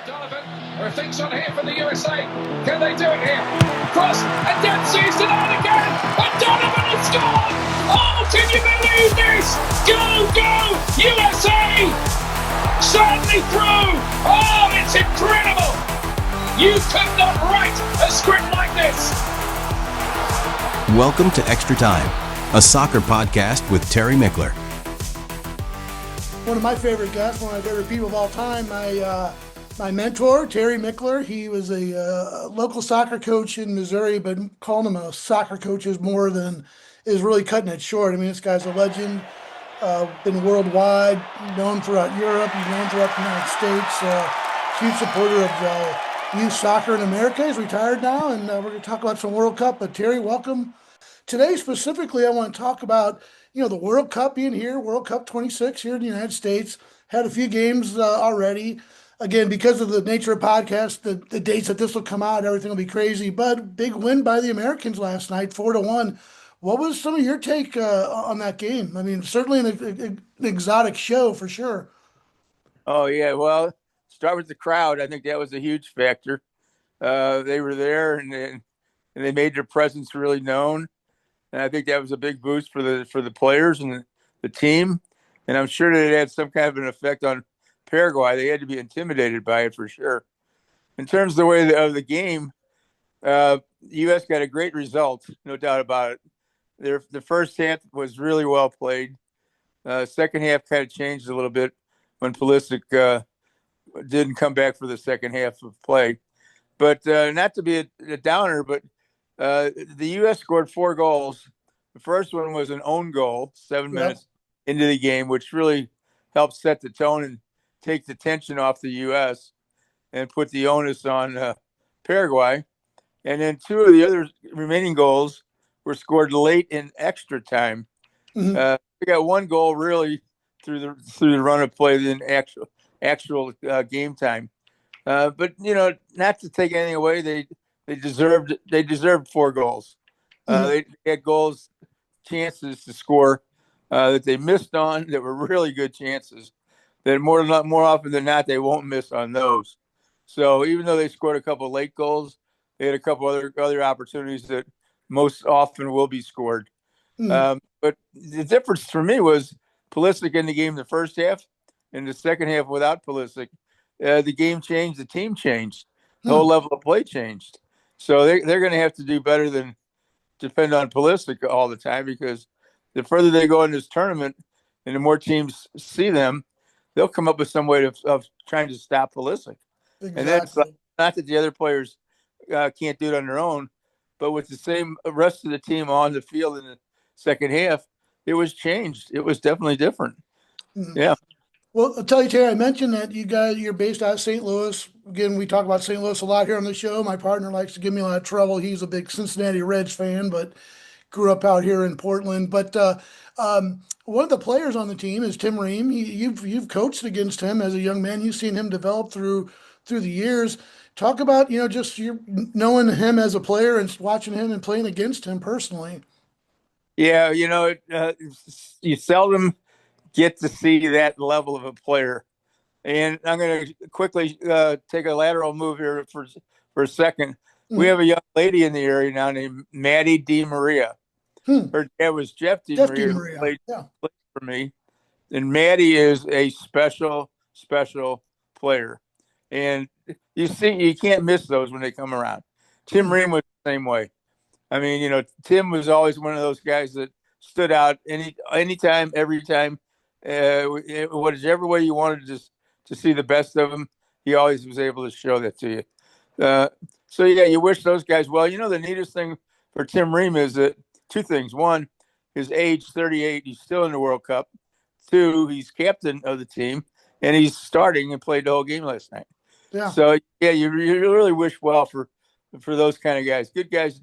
Donovan, there are things on here for the USA. Can they do it here? Cross, and Dempsey's denied again, and Donovan has scored! Oh, can you believe this? Go, go, USA! Certainly through! Oh, it's incredible! You could not write a script like this! Welcome to Extra Time, a soccer podcast with Terry Michler. One of my favorite guests, one of my favorite people of all time, my mentor, Terry Michler. He was a local soccer coach in Missouri, but calling him a soccer coach is more than is really cutting it short. I mean, this guy's a legend, been worldwide, known throughout Europe, he's known throughout the United States, huge supporter of youth soccer in America. He's retired now, and we're going to talk about some World Cup. But Terry, welcome. Today, specifically, I want to talk about the World Cup being here, World Cup 26 here in the United States. Had a few games already. Again, because of the nature of podcasts, the dates that this will come out, everything will be crazy. But big win by the Americans last night, 4-1. What was some of your take on that game? I mean, certainly an exotic show for sure. Oh, yeah. Well, start with the crowd. I think that was a huge factor. They were there and they made their presence really known. And I think that was a big boost for the players and the team. And I'm sure that it had some kind of an effect on Paraguay. They had to be intimidated by it for sure. In terms of the way of the game, the U.S. got a great result, no doubt about it. The first half was really well played. Second half kind of changed a little bit when Pulisic didn't come back for the second half of play. But not to be a downer, but the U.S. scored 4 goals. The first one was an own goal, 7 minutes into the game, which really helped set the tone and take the tension off the U.S. and put the onus on Paraguay. And then 2 of the other remaining goals were scored late in extra time. Mm-hmm. We got 1 goal really through the run of play in actual game time. But not to take anything away, they deserved 4 goals. They had chances to score that they missed on that were really good chances. That more often than not they won't miss on those. So even though they scored a couple of late goals, they had a couple other opportunities that most often will be scored. But the difference for me was Pulisic in the game the first half, and the second half without Pulisic, the game changed, the team changed, the whole level of play changed. So they're going to have to do better than depend on Pulisic all the time, because the further they go in this tournament and the more teams see them, they'll come up with some way of trying to stop Pulisic. Exactly. And that's not that the other players can't do it on their own, but with the same rest of the team on the field in the second half, it was changed. It was definitely different. Mm-hmm. Yeah. Well, I'll tell you, Terry, I mentioned that you're based out of St. Louis. Again, we talk about St. Louis a lot here on the show. My partner likes to give me a lot of trouble. He's a big Cincinnati Reds fan, but grew up out here in Portland. But one of the players on the team is Tim Ream. You've coached against him as a young man. You've seen him develop through the years. Talk about just you knowing him as a player and watching him and playing against him personally. Yeah, you seldom get to see that level of a player. And I'm going to quickly take a lateral move here for a second. We have a young lady in the area now named Maddie DiMaria. Her dad was Jeff DiMaria, who played for me. And Maddie is a special player. And you can't miss those when they come around. Tim Ream was the same way. I mean, Tim was always one of those guys that stood out anytime, every time. Whatever way you wanted to see the best of him, he always was able to show that to you. So yeah, you wish those guys well. The neatest thing for Tim Ream is that 2 things. 1, his age, 38, he's still in the World Cup. 2, he's captain of the team, and he's starting and played the whole game last night. Yeah. So yeah, you really wish well for those kind of guys. Good guys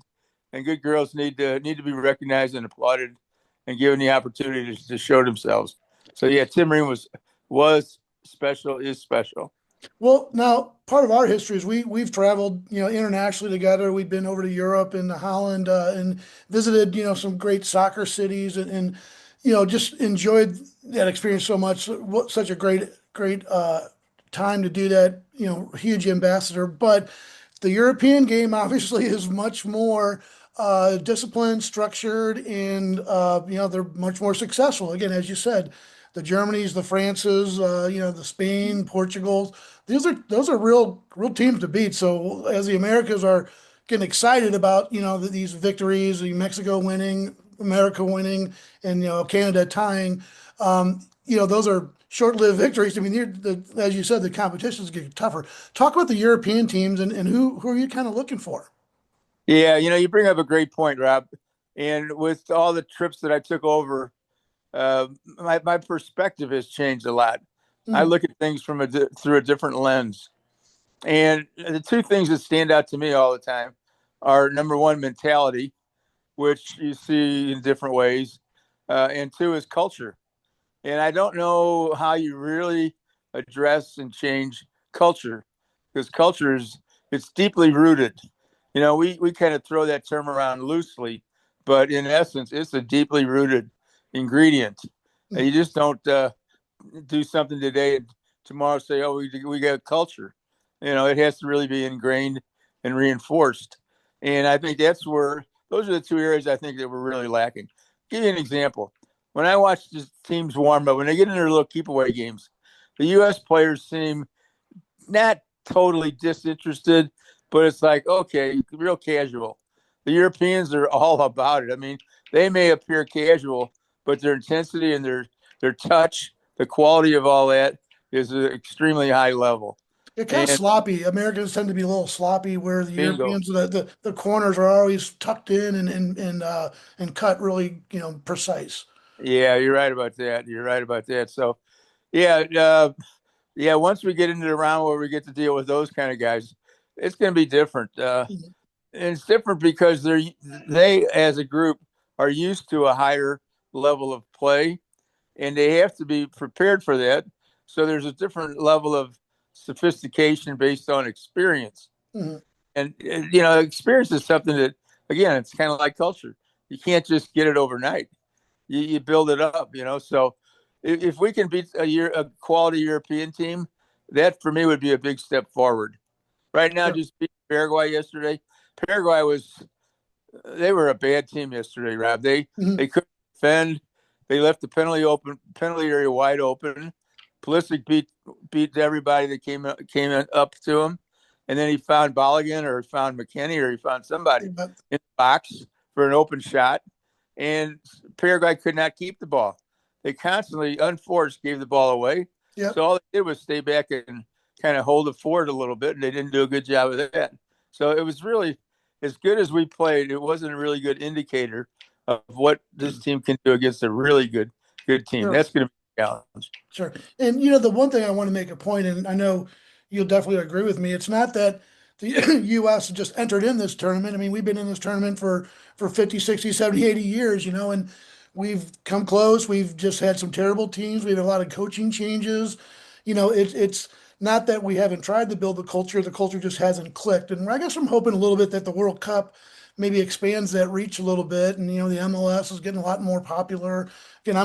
and good girls need to be recognized and applauded and given the opportunity to show themselves. So yeah, Tim Ream was special, is special. Well, now part of our history is we've traveled, internationally together. We've been over to Europe and Holland and visited, some great soccer cities and just enjoyed that experience so much. Such a great time to do that, huge ambassador. But the European game obviously is much more disciplined, structured, and they're much more successful. Again, as you said, the Germanys, the Frances, the Spain, Portugals. Those are real teams to beat. So as the Americas are getting excited about these victories, Mexico winning, America winning, and Canada tying. Those are short-lived victories. I mean, as you said, the competition's getting tougher. Talk about the European teams and who are you kind of looking for? Yeah, you bring up a great point, Rob. And with all the trips that I took over, my perspective has changed a lot. I Mm, look at things through a different lens. And the two things that stand out to me all the time are, number one, mentality, which you see in different ways, and two is culture. And I don't know how you really address and change culture, because it's deeply rooted. We kind of throw that term around loosely, but in essence, it's a deeply rooted ingredient. And mm. you just don't do something today and tomorrow say, oh, we got culture. It has to really be ingrained and reinforced. And I think those are the two areas I think that we're really lacking. Give you an example. When I watch the teams warm up, when they get in their little keep away games, the U.S. players seem not totally disinterested, but it's like, okay, real casual. The Europeans are all about it. I mean, they may appear casual, but their intensity and their touch, the quality of all that is an extremely high level. They're kind of And sloppy. Americans tend to be a little sloppy, where the bingo. Europeans, the corners are always tucked in and cut really, precise. Yeah, you're right about that. You're right about that. So, yeah, yeah. Once we get into the round where we get to deal with those kind of guys, it's going to be different. And it's different because they as a group are used to a higher level of play, and they have to be prepared for that. So there's a different level of sophistication based on experience. Mhm. And experience is something that, again, it's kind of like culture. You can't just get it overnight. You build it up. So if we can beat a quality European team, that for me would be a big step forward. Right now, Sure. just beat Paraguay yesterday. Paraguay they were a bad team yesterday, Rob. Mhm. They couldn't defend. They left the penalty area wide open. Pulisic beat everybody that came up to him, and then he found Balogun or found McKinney or he found somebody Yeah. in the box for an open shot, and Paraguay could not keep the ball. They constantly, unforced, gave the ball away. Yep. So all they did was stay back and kind of hold it forward a little bit, and they didn't do a good job of that. So it was really, as good as we played, it wasn't a really good indicator of what this team can do against a really good team. Sure. That's going to be a challenge. Sure. And the one thing I want to make a point, and I know you'll definitely agree with me, it's not that the US just entered in this tournament. I mean, we've been in this tournament for 50, 60, 70, 80 years, and we've come close. We've just had some terrible teams. We had a lot of coaching changes. It's not that we haven't tried to build the culture. The culture just hasn't clicked. And I guess I'm hoping a little bit that the World Cup maybe expands that reach a little bit. And the MLS is getting a lot more popular. Again,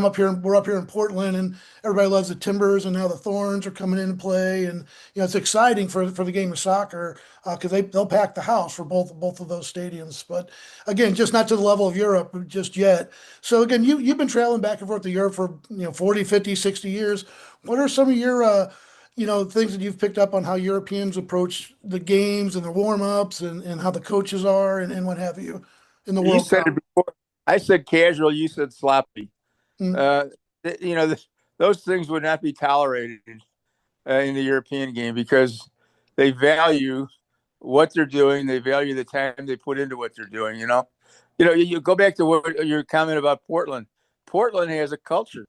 we're up here in Portland, and everybody loves the Timbers, and now the Thorns are coming into play, and it's exciting for the game of soccer because they'll pack the house for both of those stadiums. But again, just not to the level of Europe just yet. So again, you've been traveling back and forth to Europe for 40, 50, 60 years. What are some of your things that you've picked up on how Europeans approach the games and the warm-ups and how the coaches are and what have you in the You World said Cup? it before. I said casual. You said sloppy. Mm, Uh, those things would not be tolerated in the European game because they value what they're doing. They value the time they put into what they're doing. You go back to what your comment about Portland. Portland has a culture.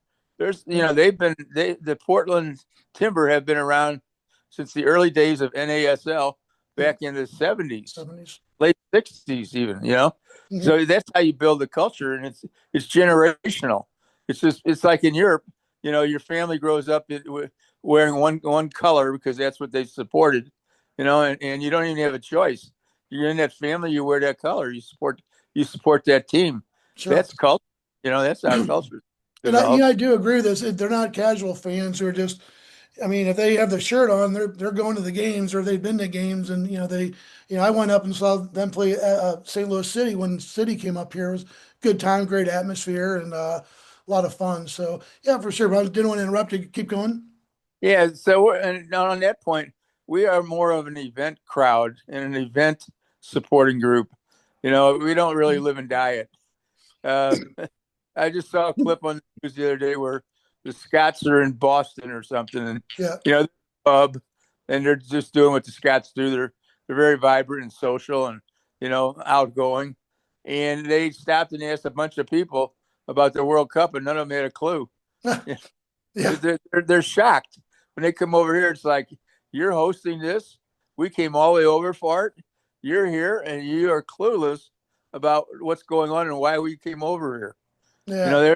yeah, The Portland Timber have been around since the early days of NASL yeah, back in the 70s, 70s. late 60s even. Mhm. So that's how you build a culture, and it's generational. It's like in Europe, your family grows up wearing one color because that's what they supported, and you don't even have a choice. You're in that family, you wear that color, you support that team. Sure. That's culture. That's how culture And I develops. do agree with this. They're not casual fans who are just, I mean, if they have the shirt on, they're going to the games or they've been to games, and I went up and saw them play St. Louis City when City came up here. It was a good time, great atmosphere, and a lot of fun. So yeah, for sure. But I didn't want to interrupt you. Keep going. Yeah, so and on that point, we are more of an event crowd and an event supporting group. We don't really live and die it. Uh, I just saw a clip on the news the other day where the Scots are in Boston or something, and Yeah. pub, and they're just doing what the Scots do. They're very vibrant and social and outgoing, and they stopped and asked a bunch of people about the World Cup, and none of them had a clue. Yeah. They're shocked when they come over here. It's like, you're hosting this. We came all the way over for it. You're here, and you are clueless about what's going on and why we came over here. Yeah.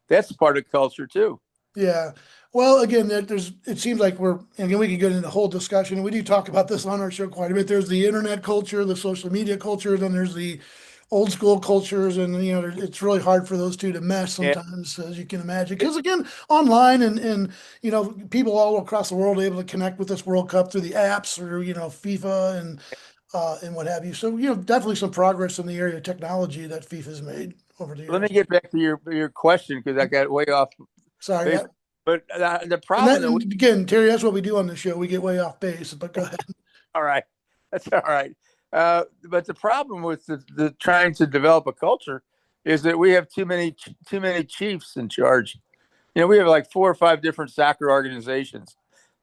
That's part of culture too. Yeah. Well, again, it seems like again, we could get into a whole discussion, and we do talk about this on our show quite a bit. There's the internet culture, the social media culture, then there's the old school cultures, and it's really hard for those two to mesh Yeah. sometimes, as you can imagine. Because again, online and people all across the world are able to connect with this World Cup through the apps or FIFA and what have you. So definitely some progress in the area of technology that FIFA's made over the Let me years. get back to your question because I got way off Sorry. base. But the And problem that and again, Terry, that's what we do on the show. We get way off base, but go ahead. all right, that's all right. But the problem with the trying to develop a culture is that we have too many chiefs in charge. We have like 4 or 5 different soccer organizations,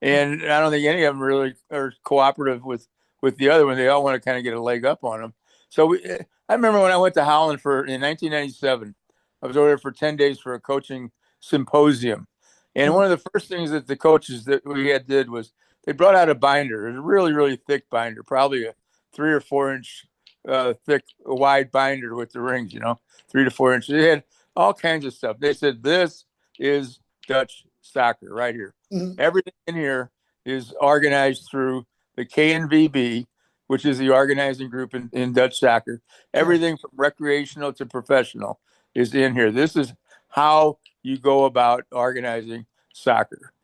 and I don't think any of them really are cooperative with the other one. They all want to kind of get a leg up on them. So I remember when I went to Holland in 1997, I was over there for 10 days for a coaching symposium. And one of the first things that the coaches that we had did was they brought out a binder. It was a really, really thick binder, probably a 3 or 4 inch thick, wide binder with the rings, 3 to 4 inches. They had all kinds of stuff. They said, this is Dutch soccer right here. Mhm. Everything in here is organized through the KNVB, which is the organizing group in Dutch soccer. Everything from recreational to professional is in here. This is how you go about organizing soccer.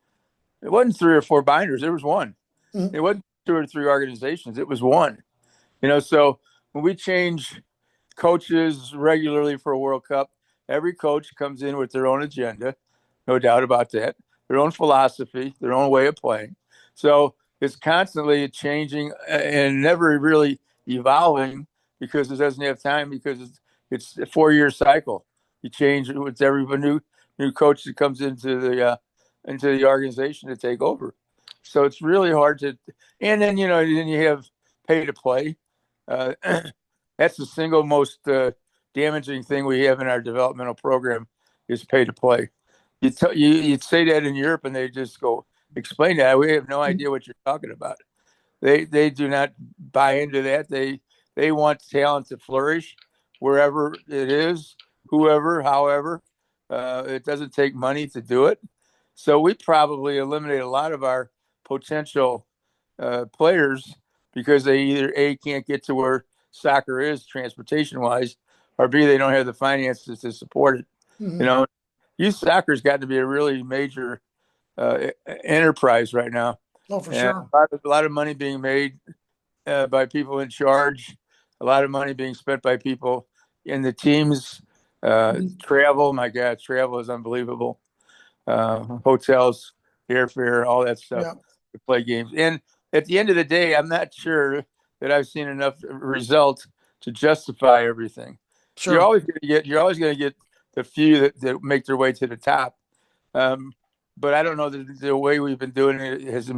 It wasn't 3 or 4 binders. There was one. Mhm. It wasn't 2 or 3 organizations. It was one. So when we change coaches regularly for a World Cup, every coach comes in with their own agenda, no doubt about that, their own philosophy, their own way of playing. So it's constantly changing and never really evolving because it doesn't have time because it's a 4-year cycle. You change it with every new coach that comes into the organization to take over. So it's really hard to, and then then you have pay to play. Uh, that's the single most damaging thing we have in our developmental program is pay to play. You'd say that in Europe, and they just go explain that. We have no idea what you're talking about. They do not buy into that. They want talent to flourish wherever it is, whoever, however. It doesn't take money to do it. So we probably eliminate a lot of our potential players because they either A, can't get to where soccer is transportation wise, or B, they don't have the finances to support it. Mhm. Youth soccer's got to be a really major enterprise right now, Oh, for and sure. a lot of money being made by people in charge, a lot of money being spent by people in the teams. Mhm. Travel, my God, travel is unbelievable. Hotels, airfare, all that stuff Yeah, to play games. And at the end of the day, I'm not sure that I've seen enough results to justify everything. sure. You're always going to get the few that make their way to the top. Um, but I don't know that the way we've been doing it has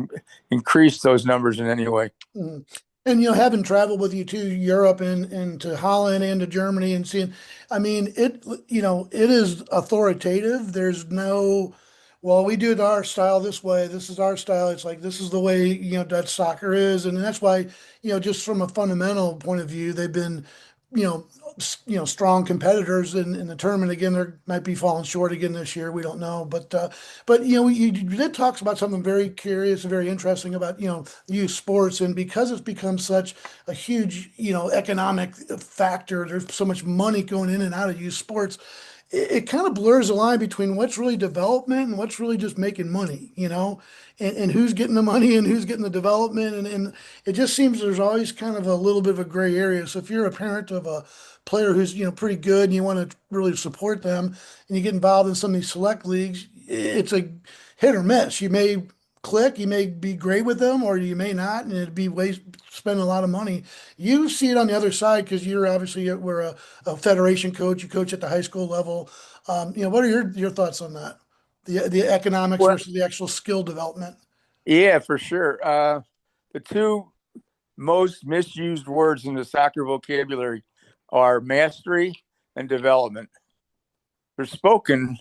increased those numbers in any way. Mhm. And having traveled with you to Europe and to Holland and to Germany and seeing, I mean, it is authoritative. There's no, well, we do it our style this way. This is our style. It's like this is the way Dutch soccer is, and that's why just from a fundamental point of view, they've been you know strong competitors in the tournament. Again, they might be falling short again this year. We don't know, but you did talk about something very curious and very interesting about youth sports, and because it's become such a huge economic factor. There's so much money going in and out of youth sports. it kind of blurs the line between what's really development and what's really just making money, and who's getting the money and who's getting the development. And it just seems there's always kind of a little bit of a gray area. So if you're a parent of a player who's, pretty good and you want to really support them and you get involved in some of these select leagues, it's a hit or miss. You may click, you may be great with them, or you may not, and it'd be waste spending a lot of money. You see it on the other side because you're obviously we're a federation coach. You coach at the high school level. What are your thoughts on that? The economics Well, versus the actual skill development. yeah, for sure. The two most misused words in the soccer vocabulary are mastery and development. They're spoken,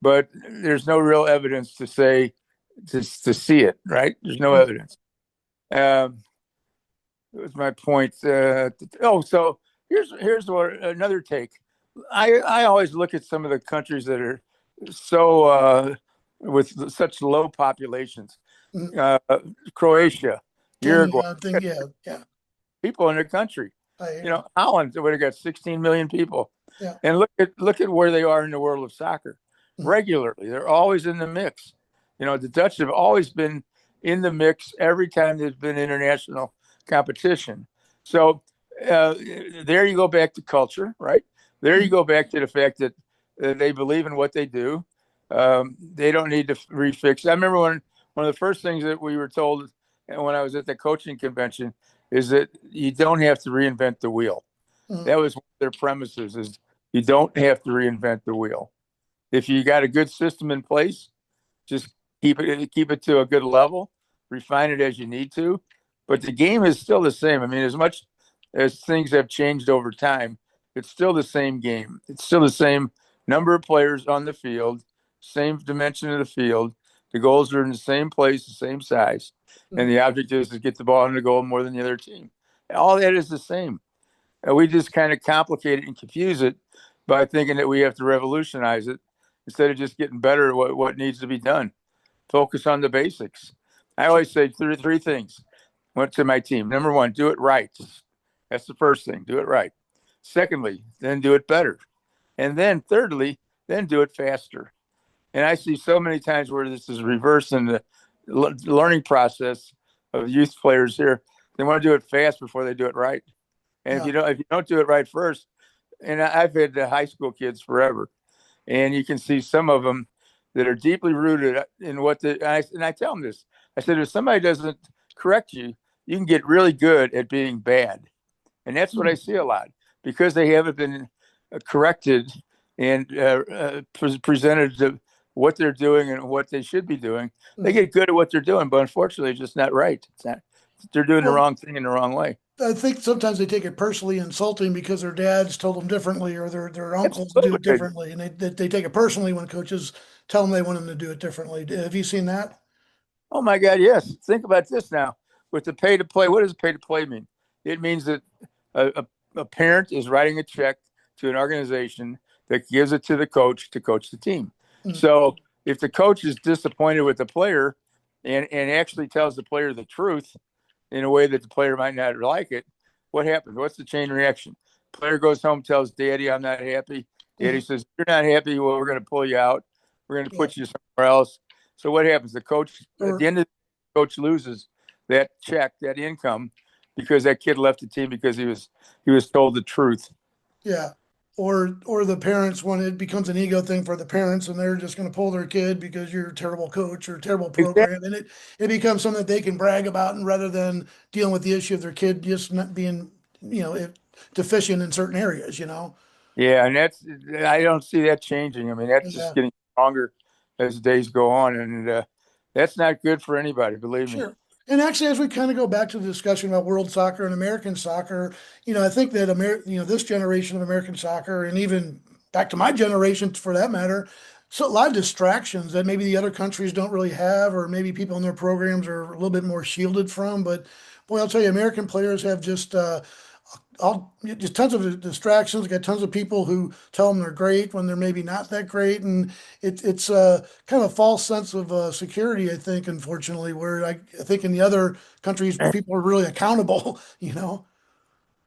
but there's no real evidence to say to see it. Right? There's no evidence. That was my point. So here's what another take. I always look at some of the countries that are so with such low populations. Mhm. Croatia, Uruguay, I think, yeah. people in the country. I, Holland would have got 16 million people, yeah. and look at where they are in the world of soccer. Mhm. Regularly, they're always in the mix. The Dutch have always been in the mix every time there's been international competition. So there you go back to culture, right? There you go back to the fact that they believe in what they do. They don't need to refix. I remember one of the first things that we were told when I was at the coaching convention is that you don't have to reinvent the wheel. Mhm. That was one of their premises: is you don't have to reinvent the wheel. If you got a good system in place, just keep it to a good level, refine it as you need to. But the game is still the same. I mean, as much as things have changed over time, it's still the same game. It's still the same number of players on the field, same dimension of the field. The goals are in the same place, the same size, and the object is to get the ball in the goal more than the other team. All that is the same. And we just kind of complicate it and confuse it by thinking that we have to revolutionize it instead of just getting better at what needs to be done. Focus on the basics. I always say three things went to my team. Number one, do it right. That's the first thing. Do it right. Secondly, then do it better. And then thirdly, then do it faster. And I see so many times where this is reversed in the learning process of youth players here. They want to do it fast before they do it right. And Yeah. if you don't do it right first, and I've had the high school kids forever, and you can see some of them that are deeply rooted in and I tell them this. I said, if somebody doesn't correct you, you can get really good at being bad. And that's what I see a lot because they haven't been corrected and presented to what they're doing and what they should be doing. They get good at what they're doing, but unfortunately, it's just not right. It's not, they're doing the Well, wrong thing in the wrong way. I think sometimes they take it personally insulting because their dads told them differently or their uncles do it Absolutely. differently. And they take it personally when coaches tell them they want them to do it differently. Have you seen that? Oh my God, yes. Think about this now. With the pay to play, what does pay to play mean? It means that a parent is writing a check to an organization that gives it to the coach to coach the team. Mm. So if the coach is disappointed with the player and actually tells the player the truth in a way that the player might not like it, what happens? What's the chain reaction? Player goes home, tells daddy, I'm not happy. Daddy says, you're not happy. Well, we're going to pull you out. We're going to Yeah. put you somewhere else. So what happens? The coach, at the end of the coach loses that check, that income, because that kid left the team because he was told the truth. Yeah. Or the parents, when it becomes an ego thing for the parents and they're just going to pull their kid because you're a terrible coach or a terrible program. And it becomes something that they can brag about, and rather than dealing with the issue of their kid just not being, deficient in certain areas. Yeah, and I don't see that changing. I mean, that's just Yeah. getting stronger as the days go on, and that's not good for anybody. Believe me. Sure. And actually, as we kind of go back to the discussion about world soccer and American soccer, I think that this generation of American soccer, and even back to my generation for that matter, so a lot of distractions that maybe the other countries don't really have, or maybe people in their programs are a little bit more shielded from. But boy, I'll tell you, American players have just tons of distractions. Got tons of people who tell them they're great when they're maybe not that great, and it's kind of a false sense of security. I think, unfortunately, where I think in the other countries people are really accountable.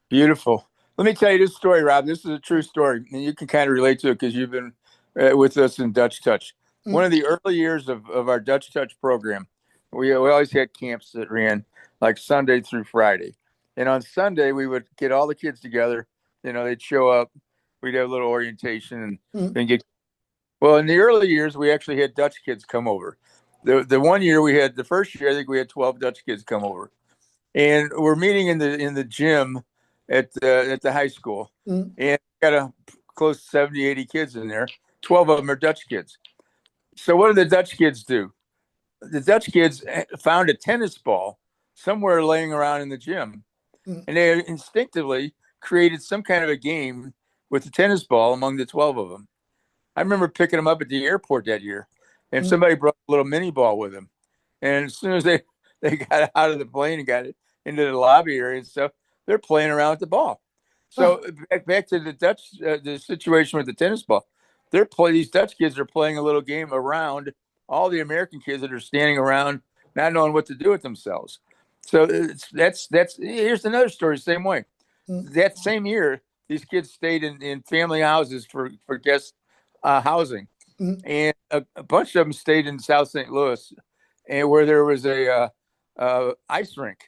Beautiful. Let me tell you this story, Rob. This is a true story, and you can kind of relate to it because you've been with us in Dutch Touch. One of the early years of our Dutch Touch program, we always had camps that ran like Sunday through Friday. And on Sunday, we would get all the kids together. They'd show up. We'd have a little orientation and then get. Well, in the early years, we actually had Dutch kids come over. The one year the first year, I think we had 12 Dutch kids come over. And we're meeting in the gym at the high school, and got a close to 70, 80 kids in there. 12 of them are Dutch kids. So what do the Dutch kids do? The Dutch kids found a tennis ball somewhere laying around in the gym, and they instinctively created some kind of a game with the tennis ball among the 12 of them. I remember picking them up at the airport that year, and somebody brought a little mini ball with them. And as soon as they got out of the plane and got it into the lobby area and stuff, they're playing around with the ball. So back to the Dutch, the situation with the tennis ball. These Dutch kids are playing a little game around all the American kids that are standing around, not knowing what to do with themselves. So that's here's another story. Same way. That same year, these kids stayed in family houses for guest housing, and a bunch of them stayed in South St. Louis, and where there was a ice rink.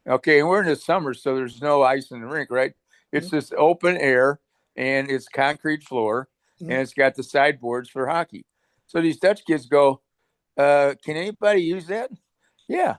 Okay, and we're in the summer, so there's no ice in the rink, right? It's just open air, and it's concrete floor, and it's got the sideboards for hockey. So these Dutch kids go, can anybody use that? Yeah.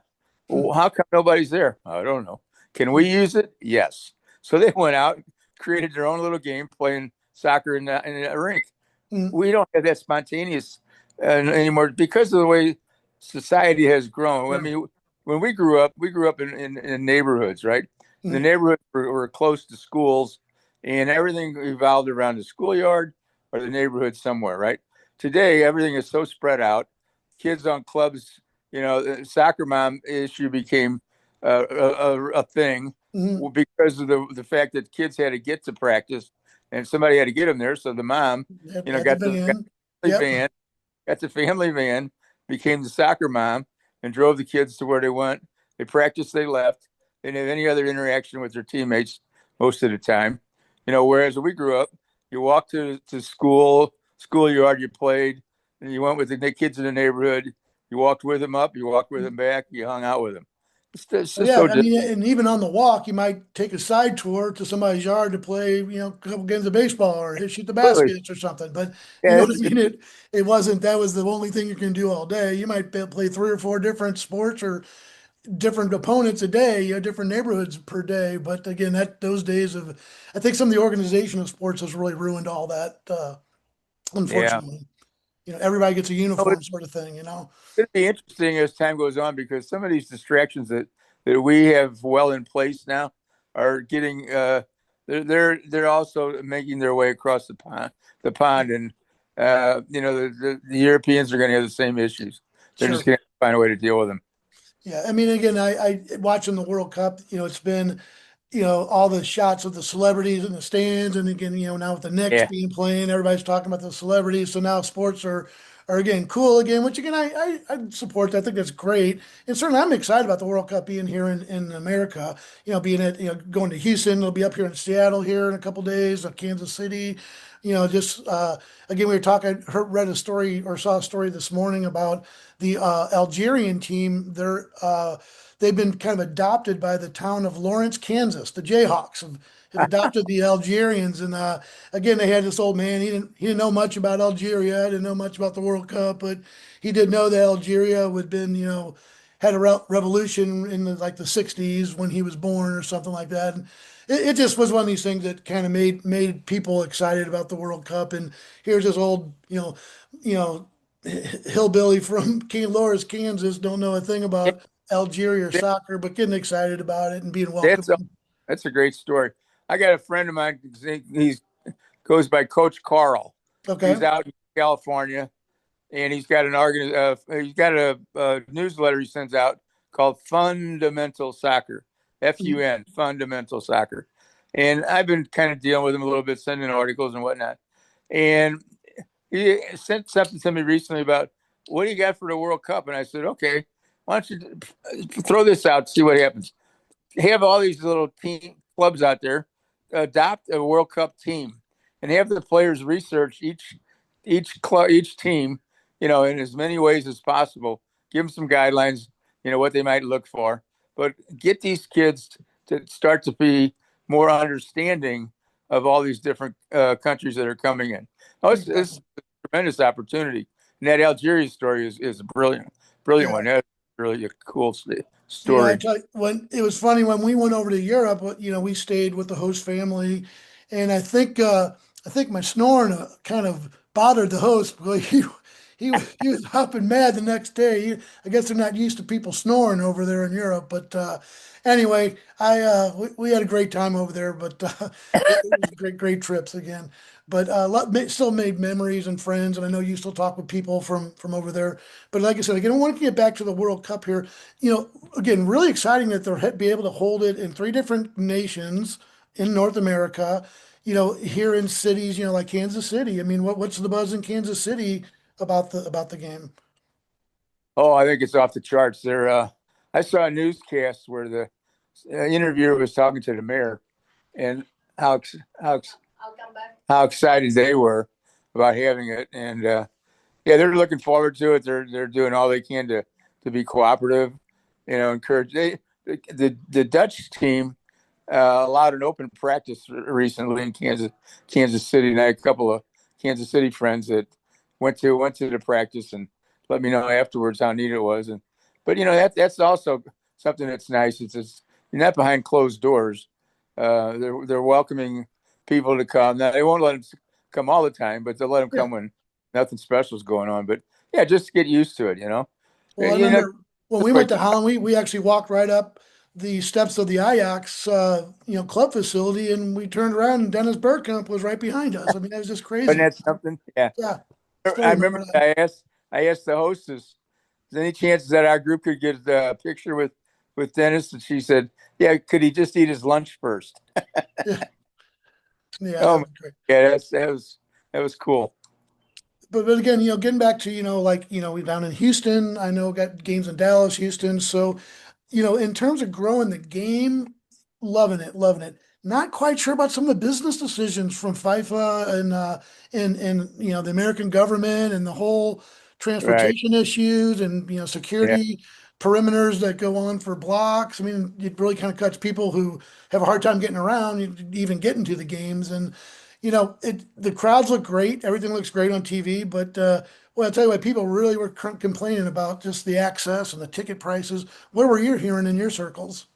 Well, how come nobody's there? I don't know. Can we use it? Yes. So they went out, created their own little game, playing soccer in a rink. We don't have that spontaneous anymore because of the way society has grown. I mean, when we grew up in neighborhoods, right? The neighborhoods were close to schools, and everything evolved around the schoolyard or the neighborhood somewhere, right? Today, everything is so spread out. Kids on clubs, the soccer mom issue became a thing because of the fact that kids had to get to practice, and somebody had to get them there. So the mom, got the family van, became the soccer mom, and drove the kids to where they went. They practiced, they left. They didn't have any other interaction with their teammates most of the time. Whereas when we grew up, you walked to schoolyard, you played, and you went with the kids in the neighborhood. You walked with them up, you walked with them back, you hung out with them. And even on the walk, you might take a side tour to somebody's yard to play, a couple games of baseball or shoot the baskets or something. But you know what I mean? It wasn't, that was the only thing you can do all day. You might play 3 or 4 different sports or different opponents a day, different neighborhoods per day. But again, those days I think some of the organization of sports has really ruined all that, unfortunately. Everybody gets a uniform sort of thing, It'll be interesting as time goes on because some of these distractions that we have well in place now are getting they're also making their way across the pond, and the Europeans are going to have the same issues. They're just going to find a way to deal with them. Yeah, I mean, again, I watching the World Cup, it's been, all the shots of the celebrities in the stands, and again, now with the Knicks being playing, everybody's talking about the celebrities. So now sports are again cool again, which again I support. I think that's great, and certainly I'm excited about the World Cup being here in America. Being at going to Houston, it'll be up here in Seattle here in a couple days, Kansas City. Just again, we were talking. Read a story or saw a story this morning about the Algerian team. They've been kind of adopted by the town of Lawrence, Kansas. The Jayhawks have adopted the Algerians, and again, they had this old man. He didn't know much about Algeria. Didn't know much about the World Cup, but he did know that Algeria had been, had a revolution in the 60s when he was born or something like that. And it just was one of these things that kind of made people excited about the World Cup. And here's this old, hillbilly from Lawrence, Kansas, don't know a thing about Algeria or soccer, but getting excited about it and being welcome. That's a great story. I got a friend of mine. He goes by Coach Carl. Okay. He's out in California, and he's got a newsletter he sends out called Fundamental Soccer, FUN, Fundamental Soccer. And I've been kind of dealing with him a little bit, sending articles and whatnot. And he sent something to me recently about, what do you got for the World Cup? And I said, okay, why don't you throw this out, see what happens. Have all these little team clubs out there adopt a World Cup team and have the players research each team, in as many ways as possible. Give them some guidelines, what they might look for, but get these kids to start to be more understanding of all these different countries that are coming in. Oh, it's a tremendous opportunity. And that Algeria story is a brilliant one. That's really a cool story. I tell you, when it was funny when we went over to Europe, we stayed with the host family, and I think my snoring kind of bothered the host because he was up and mad the next day. I guess they're not used to people snoring over there in Europe, but anyway, we had a great time over there, but it was great trips again. But still made memories and friends, and I know you still talk with people from over there. But like I said, again, I want to get back to the World Cup here. Again, really exciting that they'll be able to hold it in three different nations in North America. Here in cities, like Kansas City. I mean, what's the buzz in Kansas City about the game? Oh, I think it's off the charts. I saw a newscast where the interviewer was talking to the mayor and how how excited they were about having it, and they're looking forward to it. They're doing all they can to be cooperative, encourage. The Dutch team allowed an open practice recently in Kansas City, and I had a couple of Kansas City friends that went to the practice and let me know afterwards how neat it was. But that's also something that's nice. It's just, you're not behind closed doors. They're welcoming people to come. Now they won't let them come all the time, but they'll let them come when nothing special is going on. But just get used to it. Well, I remember when we went to Holland, we actually walked right up the steps of the Ajax, club facility, and we turned around and Dennis Bergkamp was right behind us. I mean, that was just crazy. And that's something. Yeah. I remember I asked the hostess, "Is there any chances that our group could get a picture with Dennis?" And she said, "Yeah, could he just eat his lunch first?" Yeah. That was cool. But again, getting back to, we down in Houston, I know got games in Dallas, Houston. So, in terms of growing the game, loving it. Not quite sure about some of the business decisions from FIFA and the American government and the whole transportation issues and security perimeters that go on for blocks. I mean, it really kind of cuts people who have a hard time getting around, even getting to the games. And the crowds look great. Everything looks great on TV. But I'll tell you what, people really were complaining about just the access and the ticket prices. What were you hearing in your circles?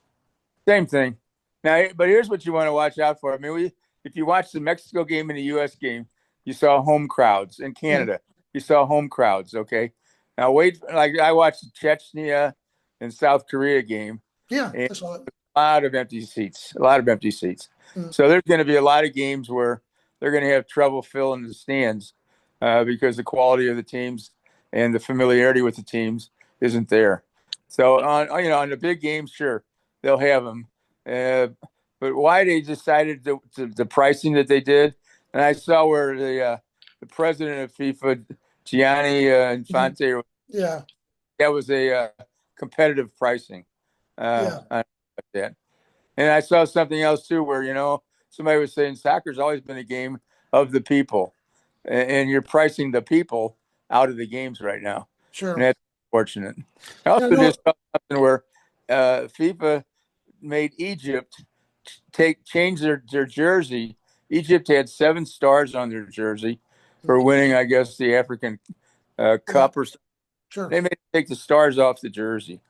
Same thing. Now, but here's what you want to watch out for. I mean, if you watch the Mexico game and the U.S. game, you saw home crowds. In Canada, you saw home crowds. Okay. Now wait, like I watched the Chechnya and South Korea game. Yeah, I saw it. A lot of empty seats. So there's going to be a lot of games where they're going to have trouble filling the stands because the quality of the teams and the familiarity with the teams isn't there. So on the big games, sure, they'll have them. But why they decided the pricing that they did, and I saw where the president of FIFA, Gianni Infante, that was a competitive pricing on that. And I saw something else too, where somebody was saying soccer's always been a game of the people, and you're pricing the people out of the games right now. Sure, and that's unfortunate. I also just saw something where FIFA made Egypt change their jersey. Egypt had 7 stars on their jersey for winning, I guess, the African Cup or something. Sure. They made them take the stars off the jersey.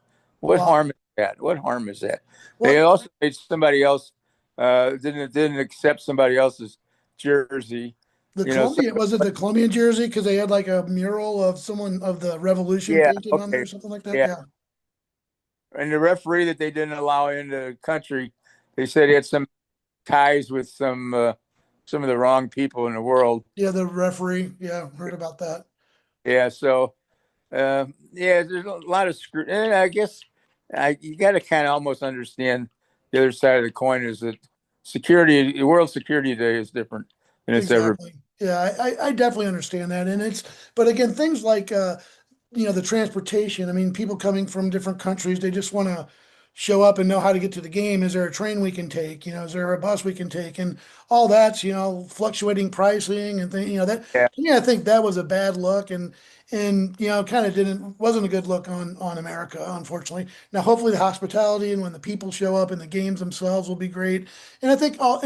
What harm is that? What harm is that? They also made somebody else didn't accept somebody else's jersey. Was it the Colombian jersey because they had like a mural of someone of the revolution painted on there or something like that? Yeah. And the referee that they didn't allow into the country, they said he had some ties with some of the wrong people in the world. Yeah, the referee. Yeah, heard about that. Yeah, so there's a lot of screw. And I guess you got to kind of almost understand the other side of the coin is that the world security today is different than it's ever been. Yeah, I definitely understand that. But again, things like the transportation. I mean, people coming from different countries, they just want to show up and know how to get to the game. Is there a train we can take? Is there a bus we can take? And all that's, fluctuating pricing and things, that, Yeah. to me, I think that was a bad look and kind of wasn't a good look on America, unfortunately. Now, hopefully the hospitality and when the people show up and the games themselves will be great. And I think all,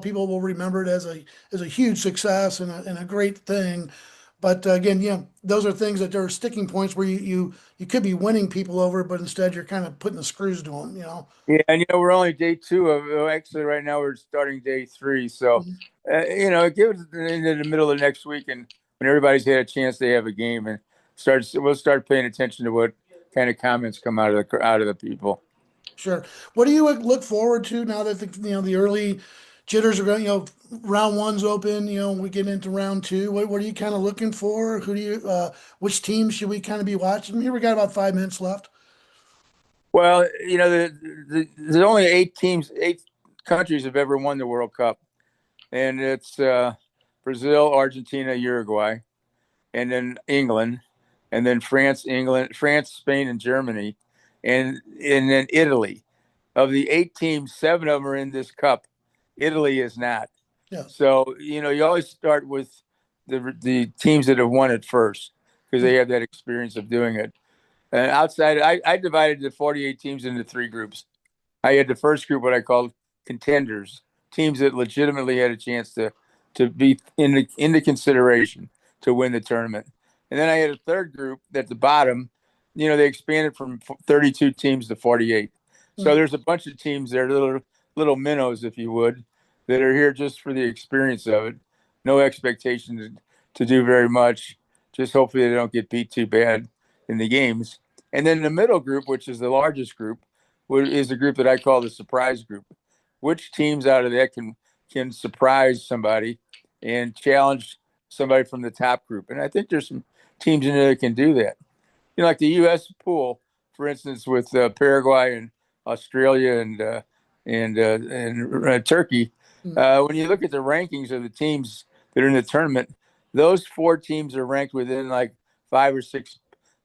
people will remember it as a huge success and a great thing. But again, those are things that there are sticking points where you could be winning people over, but instead you're kind of putting the screws to them. Yeah, and we're only day 2 of actually right now we're starting day 3. So give it into the middle of next week, and when everybody's had a chance, they have a game, and we'll start paying attention to what kind of comments come out of the people. Sure. What do you look forward to now that the early jitters are going? Round one's open. We get into round two. What are you kind of looking for? Who do you? Which team should we kind of be watching? Here we got about 5 minutes left. Well, there's only 8 countries have ever won the World Cup, and it's Brazil, Argentina, Uruguay, and then England, and then France, Spain, and Germany, and then Italy. Of the 8 teams, 7 of them are in this cup. Italy is not. Yeah. So you always start with the teams that have won it first because they have that experience of doing it. And outside, I divided the 48 teams into 3 groups. I had the first group, what I called contenders, teams that legitimately had a chance to be into consideration to win the tournament. And then I had a third group at the bottom. They expanded from 32 teams to 48. So there's a bunch of teams there, little minnows, if you would, that are here just for the experience of it. No expectation to do very much. Just hopefully they don't get beat too bad in the games. And then the middle group, which is the largest group, is the group that I call the surprise group. Which teams out of that can surprise somebody and challenge somebody from the top group? And I think there's some teams in there that can do that. Like the U.S. pool, for instance, with Paraguay and Australia and Turkey. When you look at the rankings of the teams that are in the tournament, those 4 teams are ranked within like 5 or 6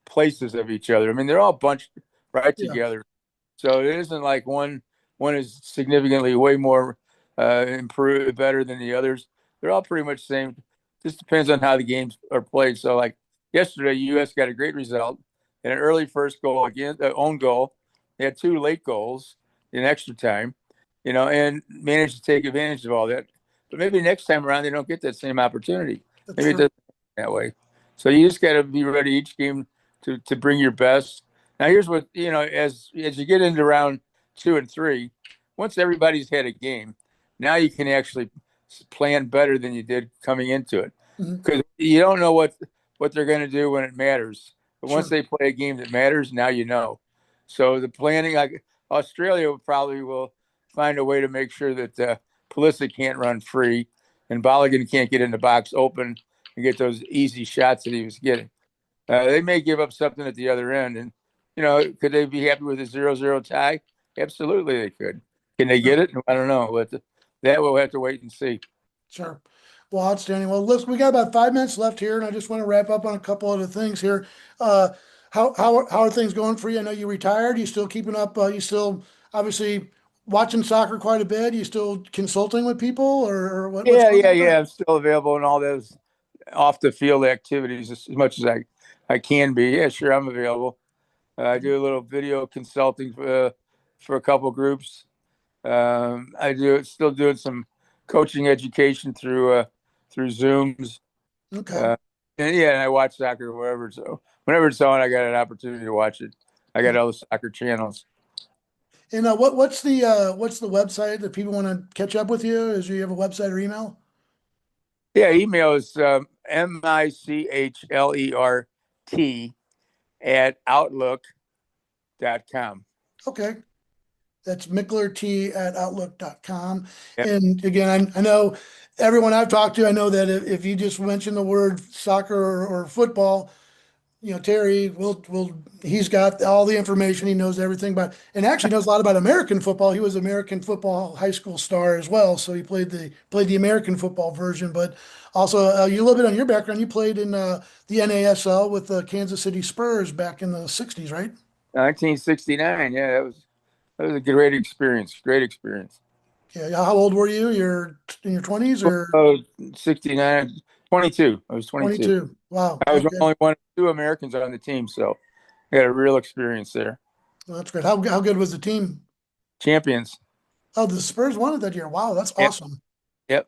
places of each other. I mean, they're all bunched right together. So it isn't like one is significantly way more improved, better than the others. They're all pretty much the same. Just depends on how the games are played. So like yesterday, U.S. got a great result and an early first goal again, own goal. They had 2 late goals in extra time, and managed to take advantage of all that. But maybe next time around they don't get that same opportunity. Maybe it doesn't that way. So you just got to be ready each game to bring your best. Now here's what as you get into round 2 and 3, once everybody's had a game, now you can actually plan better than you did coming into it because you don't know what they're going to do when it matters. But once they play a game that matters, now you know. So the planning, like Australia probably will find a way to make sure that Pulisic can't run free and Balogun can't get in the box open and get those easy shots that he was getting. They may give up something at the other end. And, could they be happy with a 0-0 tie? Absolutely they could. Can they get it? I don't know. But that we'll have to wait and see. Sure. Well, outstanding. Well, listen, we got about 5 minutes left here, and I just want to wrap up on a couple other things here. How are things going for you? I know you retired. You still keeping up? You still obviously watching soccer quite a bit? You still consulting with people, or what? Yeah. I'm still available in all those off the field activities as much as I can be. Yeah, sure, I'm available. I do a little video consulting for a couple groups. Still doing some coaching education through Zooms. Okay. And I watch soccer wherever. So whenever it's on, I got an opportunity to watch it. I got all the soccer channels. And what's the website that people want to catch up with you? Do you have a website or email? Yeah, email is michlert@outlook.com. Okay. That's MichlerT@outlook.com. Yep. And again, I know everyone I've talked to, I know that if you just mention the word soccer or football, Terry he's got all the information. He knows everything about, and actually knows a lot about American football. He was American football high school star as well. So he played the American football version, but also you a little bit on your background. You played in the NASL with the Kansas City Spurs back in the 60s, right? 1969. Yeah, that was It was a great experience. Great experience. Yeah. How old were you? You're in your 20s or 69, 22. I was 22. 22? Wow. I was Okay. only one of 2 Americans on the team, so I had a real experience there. Well, that's great. How good was the team? Champions. Oh, the Spurs won it that year. Wow, that's Yep. awesome. Yep.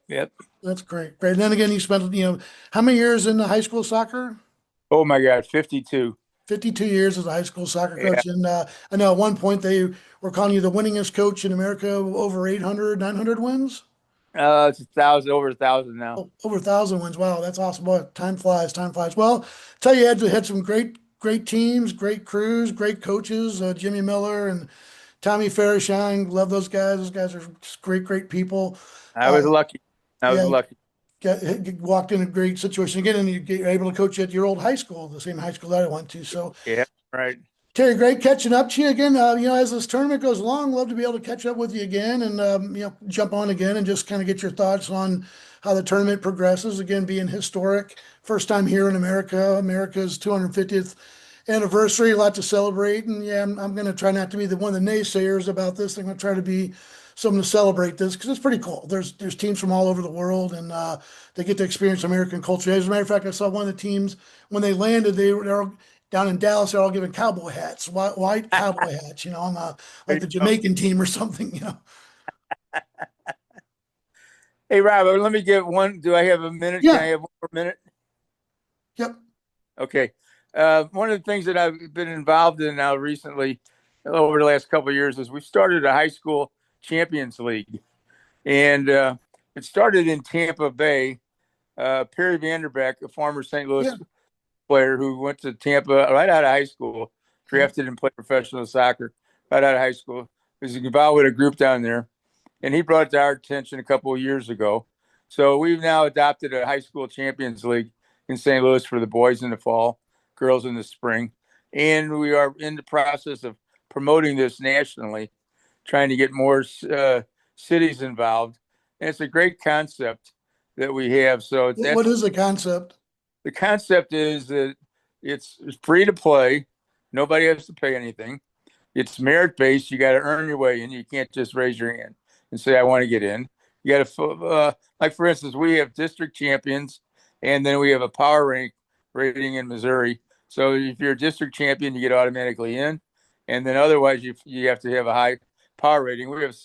That's great. Great. And then again, you spent, how many years in high school soccer? Oh my God, 52. 52 years as a high school soccer Yeah. coach. And I know at one point they were calling you the winningest coach in America, over 800, 900 wins. It's 1,000, over 1,000 now. Oh, over 1,000 wins. Wow, that's awesome. Boy, time flies, time flies. Well, tell you, had some great teams, great crews, great coaches, Jimmy Miller and Tommy Farishine. Love those guys. Those guys are just great people. I was lucky. Yeah, lucky. walked in a great situation again, and you're able to coach at your old high school, the same high school that I went to. So, Yeah, right. Terry, great catching up to you again. As this tournament goes along, love to be able to catch up with you again and jump on again and just kind of get your thoughts on how the tournament progresses. Again, being historic, first time here in America, America's 250th anniversary, a lot to celebrate. And yeah, I'm going to try not to be one of the naysayers about this. I'm going to try to be someone to celebrate this because it's pretty cool. There's teams from all over the world, and they get to experience American culture. As a matter of fact, I saw one of the teams when they landed, they're down in Dallas. They're all given cowboy hats, white cowboy hats. On like the Jamaican team or something. Hey, Rob, let me get one. Do I have a minute? Yeah. Can I have one more minute? Yep. Okay. One of the things that I've been involved in now recently, over the last couple of years, is we started a high school Champions League, and it started in Tampa Bay. Perry Vanderbeck, a former St. Louis player who went to Tampa right out of high school, drafted and played professional soccer right out of high school, was involved with a group down there, and he brought it to our attention a couple of years ago. So we've now adopted a high school Champions League in St. Louis for the boys in the fall, girls in the spring, and we are in the process of promoting this nationally, trying to get more cities involved. And it's a great concept that we have. So What is the concept? The concept is that it's free to play. Nobody has to pay anything. It's merit-based. You got to earn your way in. You can't just raise your hand and say, I want to get in. You got to, like, for instance, we have district champions, and then we have a power rank rating in Missouri. So if you're a district champion, you get automatically in. And then otherwise, you have to have a high power rating. We have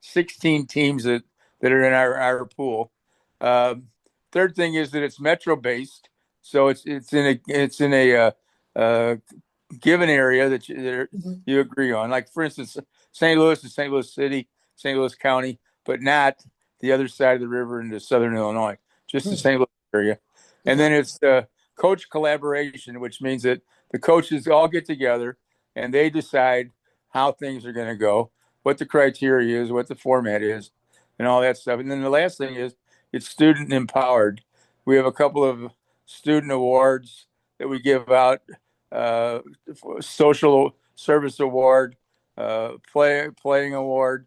16 teams that are in our pool. Third thing is that it's metro based, so it's in a given area that you agree on. Like for instance, St. Louis is St. Louis City, St. Louis County, but not the other side of the river into Southern Illinois, just the St. Louis area. And then it's coach collaboration, which means that the coaches all get together and they decide how things are going to go, what the criteria is, what the format is, and all that stuff. And then the last thing is it's student empowered. We have a couple of student awards that we give out, social service award, playing award.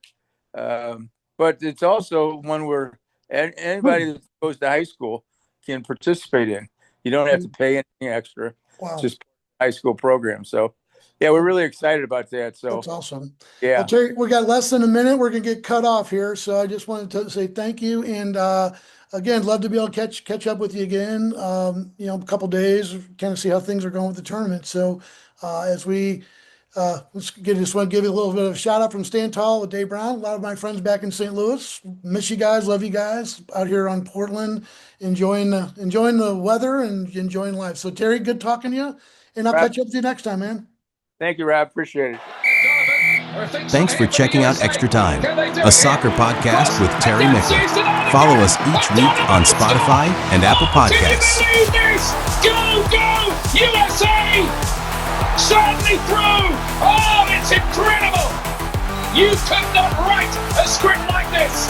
But it's also one where anybody that goes to high school can participate in. You don't have to pay anything extra. Wow. Just high school program. So, yeah, we're really excited about that. So that's awesome. Yeah. Well, Terry, we got less than a minute. We're going to get cut off here. So I just wanted to say thank you. And again, love to be able to catch up with you again, a couple days, kind of see how things are going with the tournament. So as we just want to give you a little bit of a shout out from Stand Tall with Dave Brown. A lot of my friends back in St. Louis. Miss you guys, love you guys out here on Portland, enjoying the weather and enjoying life. So Terry, good talking to you. And I'll catch up with you next time, man. Thank you, Rob. Appreciate it. Thanks for checking out Extra Time, a soccer podcast with Terry Michler. Follow us each week on Spotify and Apple Podcasts. Can you believe this? Go, USA! Certainly through! Oh, it's incredible! You could not write a script like this!